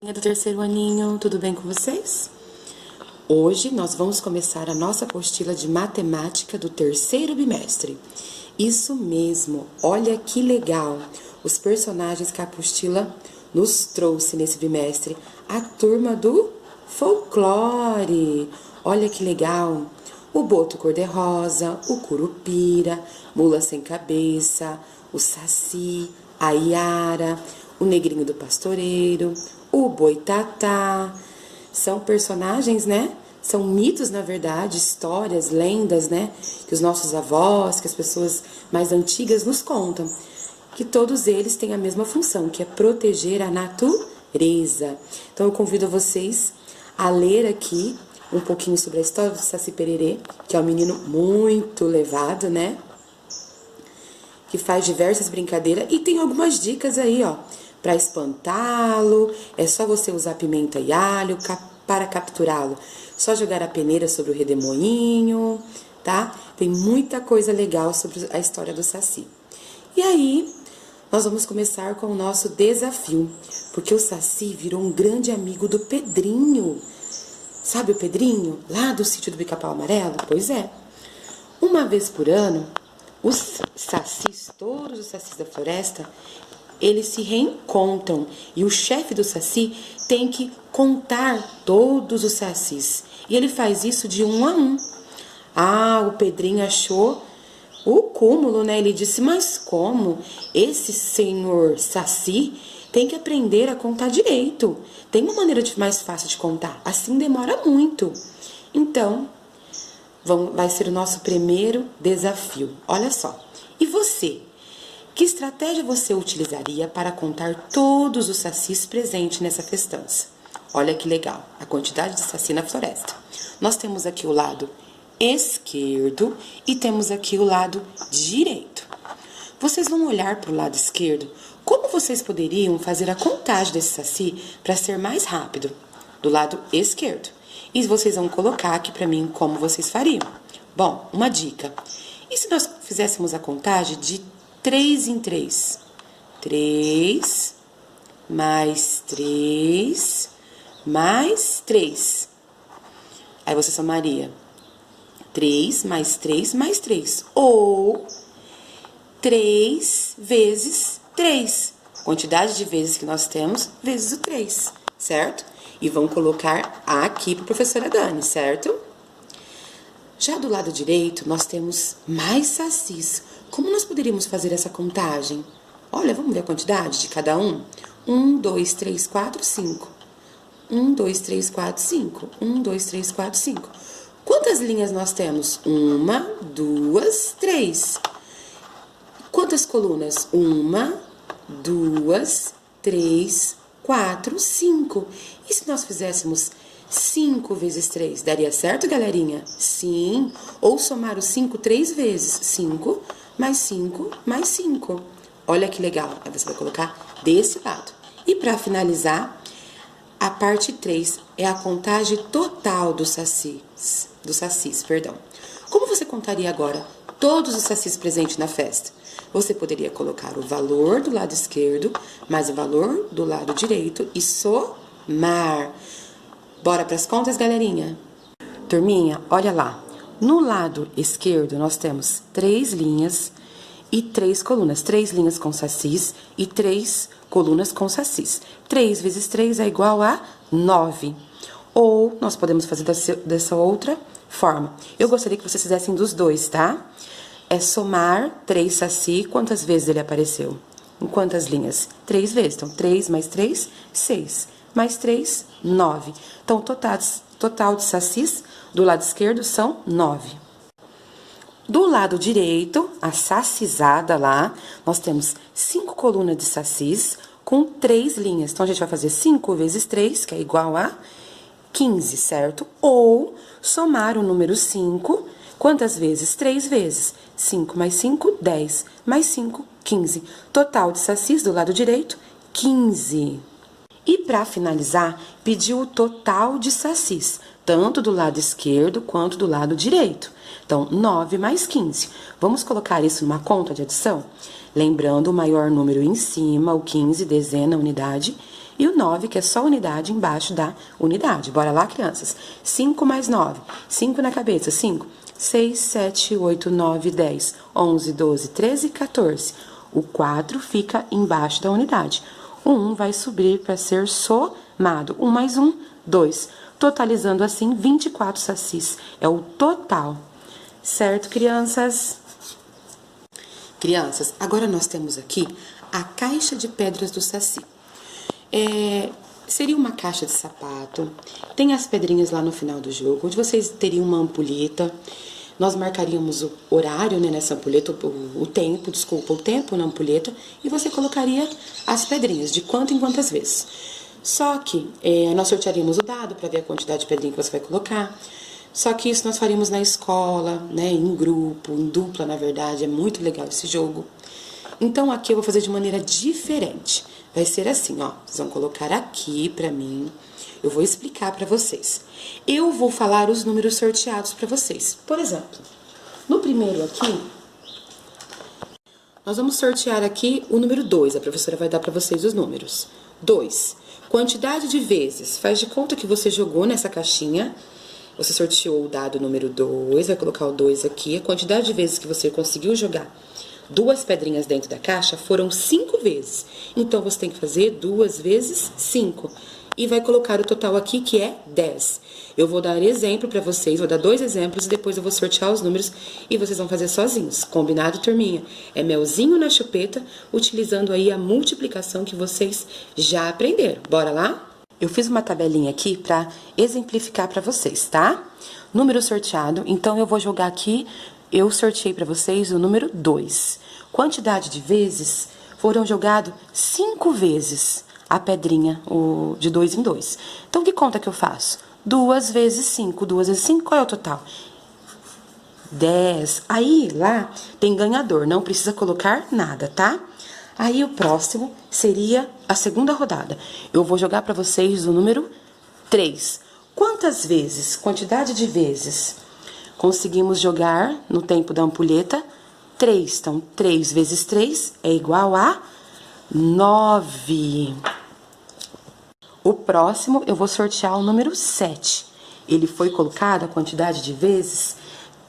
Do terceiro aninho, tudo bem com vocês? Hoje nós vamos começar a nossa apostila de matemática do terceiro bimestre. Isso mesmo, olha que legal! Os personagens que a apostila nos trouxe nesse bimestre. A turma do folclore. Olha que legal! O boto cor-de-rosa, o curupira, mula sem cabeça, o saci, a iara, o negrinho do pastoreiro, o boitatá. São personagens, né? São mitos, na verdade, histórias, lendas, né? Que os nossos avós, que as pessoas mais antigas nos contam. Que todos eles têm a mesma função, que é proteger a natureza. Então eu convido vocês a ler aqui um pouquinho sobre a história do Saci Pererê, que é um menino muito levado, né? Que faz diversas brincadeiras e tem algumas dicas aí, ó. Para espantá-lo, é só você usar pimenta e alho. Para capturá-lo, só jogar a peneira sobre o redemoinho, tá? Tem muita coisa legal sobre a história do Saci. E aí, nós vamos começar com o nosso desafio, porque o Saci virou um grande amigo do Pedrinho. Sabe o Pedrinho, lá do sítio do Pica-Pau Amarelo? Pois é. Uma vez por ano, os sacis, todos os sacis da floresta, eles se reencontram e o chefe do Saci tem que contar todos os sacis. E ele faz isso de 1 a 1. Ah, o Pedrinho achou o cúmulo, né? Ele disse, mas como? Esse senhor Saci tem que aprender a contar direito. Tem uma maneira mais fácil de contar, assim demora muito. Então, vai ser o nosso primeiro desafio. Olha só. E você? Que estratégia você utilizaria para contar todos os sacis presentes nessa festança? Olha que legal, a quantidade de saci na floresta. Nós temos aqui o lado esquerdo e temos aqui o lado direito. Vocês vão olhar para o lado esquerdo. Como vocês poderiam fazer a contagem desse saci para ser mais rápido? Do lado esquerdo. E vocês vão colocar aqui para mim como vocês fariam. Bom, uma dica. E se nós fizéssemos a contagem de 3 em 3. 3, mais 3, mais 3. Aí você somaria 3 mais 3 mais 3. Ou 3 vezes 3. Quantidade de vezes que nós temos, vezes o 3, certo? E vão colocar aqui para a professora Dani, certo? Já do lado direito, nós temos mais sacis. Como nós poderíamos fazer essa contagem? Olha, vamos ver a quantidade de cada um? 1, 2, 3, 4, 5. 1, 2, 3, 4, 5. 1, 2, 3, 4, 5. Quantas linhas nós temos? 1, 2, 3. Quantas colunas? 1, 2, 3, 4, 5. E se nós fizéssemos 5 vezes 3, daria certo, galerinha? Sim. Ou somar o 5 3 vezes. 5 mais 5 mais 5. Olha que legal. Aí você vai colocar desse lado. E para finalizar, a parte 3 é a contagem total dos sacis, perdão. Como você contaria agora todos os sacis presentes na festa? Você poderia colocar o valor do lado esquerdo, mais o valor do lado direito e somar. Bora para as contas, galerinha? Turminha, olha lá. No lado esquerdo, nós temos 3 linhas e 3 colunas. 3 linhas com sacis e 3 colunas com sacis. 3 vezes 3 é igual a 9. Ou nós podemos fazer dessa outra forma. Eu gostaria que vocês fizessem dos dois, tá? É somar 3 saci. Quantas vezes ele apareceu? Em quantas linhas? 3 vezes. Então, 3 mais 3, 6. Mais 3, 9. Então, total de sacis do lado esquerdo são 9. Do lado direito, a sacizada lá, nós temos 5 colunas de sacis com 3 linhas. Então, a gente vai fazer 5 vezes 3, que é igual a 15, certo? Ou somar o número 5, quantas vezes? 3 vezes. 5 mais 5, 10. Mais 5, 15. Total de sacis do lado direito, 15. E para finalizar, pediu o total de sacis, tanto do lado esquerdo quanto do lado direito. Então, 9 mais 15. Vamos colocar isso numa conta de adição? Lembrando o maior número em cima, o 15, dezena, unidade, E o 9, que é só unidade embaixo da unidade. Bora lá, crianças? 5 mais 9. 5 na cabeça. 5, 6, 7, 8, 9, 10, 11, 12, 13, 14. O 4 fica embaixo da unidade. O 1 vai subir para ser somado. 1 mais 1, 2. Totalizando assim 24 sacis. É o total. Certo, crianças? Crianças, agora nós temos aqui a caixa de pedras do saci. Seria uma caixa de sapato. Tem as pedrinhas lá no final do jogo, onde vocês teriam uma ampulheta. Nós marcaríamos o horário, né, nessa ampulheta, o tempo na ampulheta, e você colocaria as pedrinhas, de quanto em quantas vezes. Só que nós sortearíamos o dado para ver a quantidade de pedrinha que você vai colocar. Só que isso nós faríamos na escola, né, em grupo, em dupla, na verdade. É muito legal esse jogo. Então, aqui eu vou fazer de maneira diferente. Vai ser assim, ó. Vocês vão colocar aqui pra mim. Eu vou explicar pra vocês. Eu vou falar os números sorteados pra vocês. Por exemplo, no primeiro aqui, nós vamos sortear aqui o número 2. A professora vai dar pra vocês os números. 2. Quantidade de vezes. Faz de conta que você jogou nessa caixinha. Você sorteou o dado número 2, vai colocar o 2 aqui. A quantidade de vezes que você conseguiu jogar 2 pedrinhas dentro da caixa foram 5 vezes. Então, você tem que fazer 2 vezes 5. E vai colocar o total aqui, que é 10. Eu vou dar exemplo pra vocês, vou dar 2 exemplos e depois eu vou sortear os números e vocês vão fazer sozinhos. Combinado, turminha? É melzinho na chupeta, utilizando aí a multiplicação que vocês já aprenderam. Bora lá? Eu fiz uma tabelinha aqui para exemplificar para vocês, tá? Número sorteado, então eu vou jogar aqui, eu sorteei para vocês o número 2. Quantidade de vezes, foram jogados 5 vezes a pedrinha de 2 em 2. Então, que conta que eu faço? 2 vezes 5. 2 vezes 5, qual é o total? 10. Aí, lá, tem ganhador, não precisa colocar nada, tá? Aí, o próximo seria a segunda rodada. Eu vou jogar para vocês o número 3. Quantas vezes, quantidade de vezes, conseguimos jogar no tempo da ampulheta? 3. Então, 3 vezes 3 é igual a 9. O próximo, eu vou sortear o número 7. Ele foi colocado a quantidade de vezes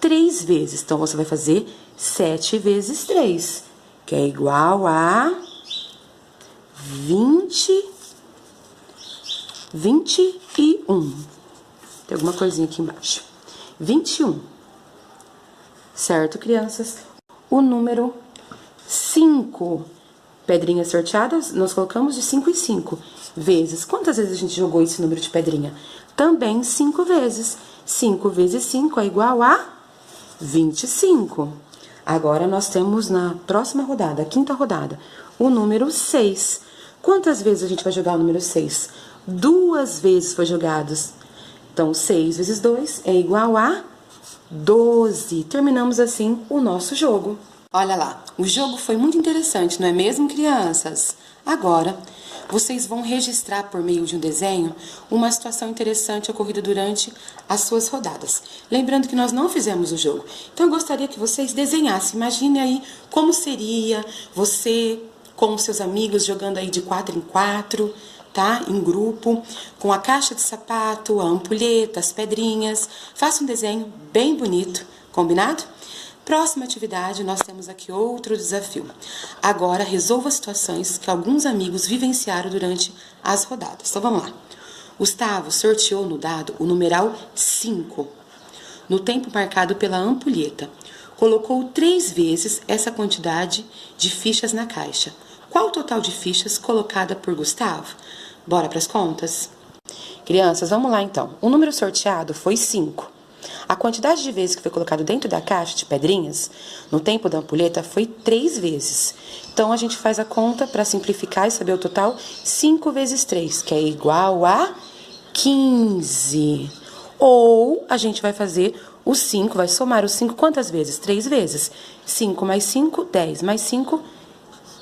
3 vezes. Então, você vai fazer 7 vezes 3, que é igual a 21. Tem alguma coisinha aqui embaixo. 21. Certo, crianças? O número 5. Pedrinhas sorteadas, nós colocamos de 5 em 5 vezes. Quantas vezes a gente jogou esse número de pedrinha? Também 5 vezes. 5 vezes 5 é igual a 25. Agora, nós temos na próxima rodada, a quinta rodada, o número 6. Quantas vezes a gente vai jogar o número 6? 2 vezes foi jogado. Então, 6 vezes 2 é igual a 12. Terminamos assim o nosso jogo. Olha lá, o jogo foi muito interessante, não é mesmo, crianças? Agora, vocês vão registrar por meio de um desenho uma situação interessante ocorrida durante as suas rodadas. Lembrando que nós não fizemos o jogo. Então, eu gostaria que vocês desenhassem. Imagine aí como seria você com os seus amigos jogando aí de 4 em 4, tá? Em grupo, com a caixa de sapato, a ampulheta, as pedrinhas. Faça um desenho bem bonito, combinado? Próxima atividade, nós temos aqui outro desafio. Agora, resolva situações que alguns amigos vivenciaram durante as rodadas. Então, vamos lá. Gustavo sorteou no dado o numeral 5, no tempo marcado pela ampulheta. Colocou 3 vezes essa quantidade de fichas na caixa. Qual o total de fichas colocada por Gustavo? Bora para as contas? Crianças, vamos lá então. O número sorteado foi 5. A quantidade de vezes que foi colocado dentro da caixa de pedrinhas, no tempo da ampulheta, foi 3 vezes. Então, a gente faz a conta para simplificar e saber o total. 5 vezes 3, que é igual a 15. Ou, a gente vai fazer o 5, vai somar o 5 quantas vezes? 3 vezes. 5 mais 5, 10. Mais 5,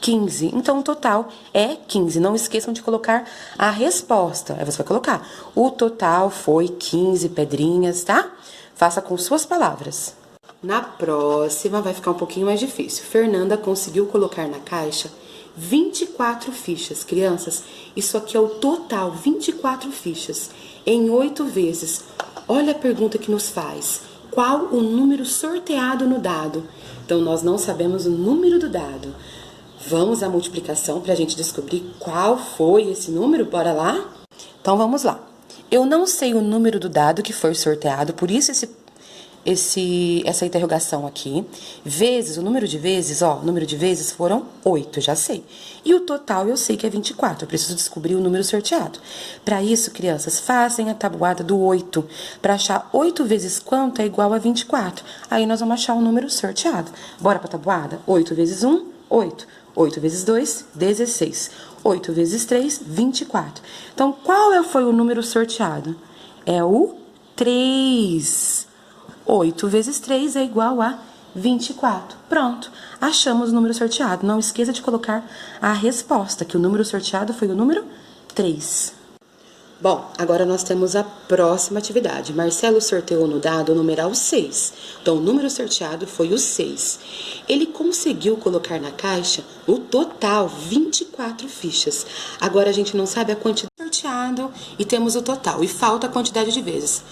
15. Então, o total é 15. Não esqueçam de colocar a resposta. Aí você vai colocar. O total foi 15 pedrinhas, tá? Faça com suas palavras. Na próxima vai ficar um pouquinho mais difícil. Fernanda conseguiu colocar na caixa 24 fichas. Crianças, isso aqui é o total, 24 fichas, em 8 vezes. Olha a pergunta que nos faz. Qual o número sorteado no dado? Então, nós não sabemos o número do dado. Vamos à multiplicação para a gente descobrir qual foi esse número? Bora lá? Então, vamos lá. Eu não sei o número do dado que foi sorteado, por isso essa interrogação aqui. Vezes, o número de vezes, ó, o número de vezes foram 8, já sei. E o total eu sei que é 24, eu preciso descobrir o número sorteado. Para isso, crianças, fazem a tabuada do 8. Para achar 8 vezes quanto é igual a 24. Aí nós vamos achar o número sorteado. Bora para a tabuada? 8 vezes 1, 8. 8 vezes 2, 16. 8 vezes 3, 24. Então, qual foi o número sorteado? É o 3. 8 vezes 3 é igual a 24. Pronto, achamos o número sorteado. Não esqueça de colocar a resposta, que o número sorteado foi o número 3. Bom, agora nós temos a próxima atividade. Marcelo sorteou no dado o numeral 6. Então, o número sorteado foi o 6. Ele conseguiu colocar na caixa o total, 24 fichas. Agora a gente não sabe a quantidade sorteado e temos o total. E falta a quantidade de vezes.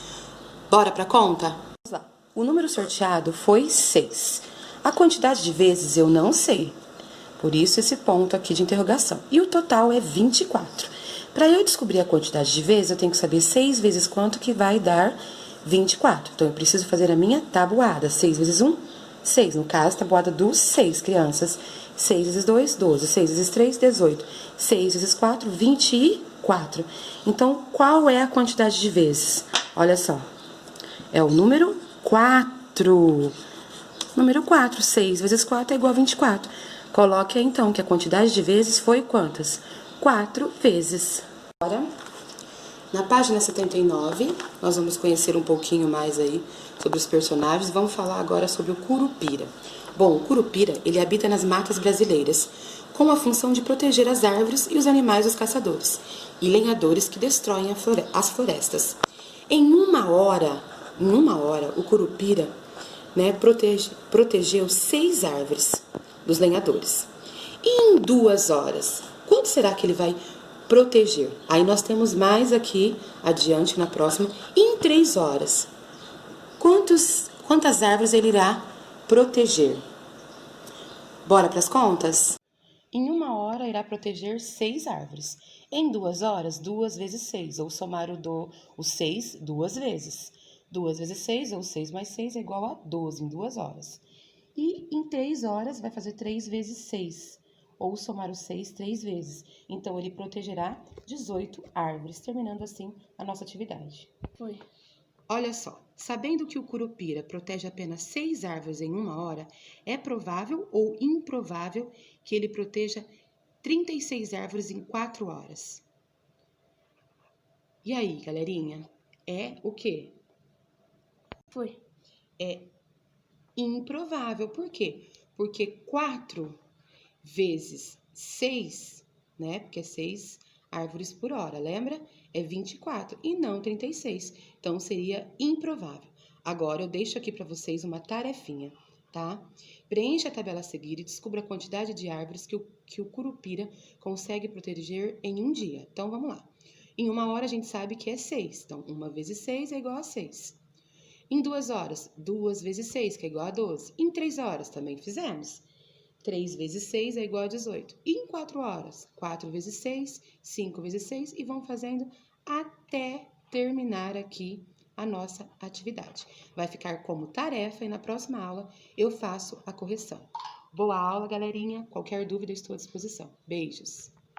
Bora pra conta? Vamos lá. O número sorteado foi 6. A quantidade de vezes eu não sei. Por isso esse ponto aqui de interrogação. E o total é 24. Para eu descobrir a quantidade de vezes, eu tenho que saber 6 vezes quanto que vai dar 24. Então, eu preciso fazer a minha tabuada. 6 vezes 1, 6. No caso, tabuada dos 6, crianças. 6 vezes 2, 12. 6 vezes 3, 18. 6 vezes 4, 24. Então, qual é a quantidade de vezes? Olha só. É o número 4. Número 4. 6 vezes 4 é igual a 24. Coloque aí, então, que a quantidade de vezes foi quantas? 4 vezes. Agora, na página 79, nós vamos conhecer um pouquinho mais aí sobre os personagens. Vamos falar agora sobre o Curupira. Bom, o Curupira, ele habita nas matas brasileiras, com a função de proteger as árvores e os animais dos caçadores e lenhadores que destroem as florestas. Em uma hora, o Curupira, protegeu 6 árvores dos lenhadores. E em 2 horas, quanto será que ele vai proteger? Aí nós temos mais aqui adiante na próxima. Em 3 horas, quantas árvores ele irá proteger? Bora para as contas? Em 1 hora irá proteger 6 árvores. Em 2 horas, 2 vezes 6, ou somar o 6 2 vezes. 2 vezes 6, ou 6 mais 6, é igual a 12 em 2 horas. E em 3 horas, vai fazer 3 vezes 6, ou somar o 6 3 vezes. Então, ele protegerá 18 árvores, terminando assim a nossa atividade. Foi. Olha só, sabendo que o Curupira protege apenas 6 árvores em 1 hora, é provável ou improvável que ele proteja 36 árvores em 4 horas? E aí, galerinha? É o quê? Foi. É improvável. Por quê? Porque 4 vezes 6, né? Porque é 6 árvores por hora, lembra? É 24 e não 36. Então, seria improvável. Agora, eu deixo aqui para vocês uma tarefinha, tá? Preencha a tabela a seguir e descubra a quantidade de árvores que o Curupira consegue proteger em um dia. Então, vamos lá. Em 1 hora, a gente sabe que é 6. Então, 1 vezes 6 é igual a 6. Em 2 horas, 2 vezes 6, que é igual a 12. Em 3 horas, também fizemos. 3 vezes 6 é igual a 18. E em 4 horas, 4 vezes 6, 5 vezes 6, e vão fazendo até terminar aqui a nossa atividade. Vai ficar como tarefa e na próxima aula eu faço a correção. Boa aula, galerinha. Qualquer dúvida, eu estou à disposição. Beijos!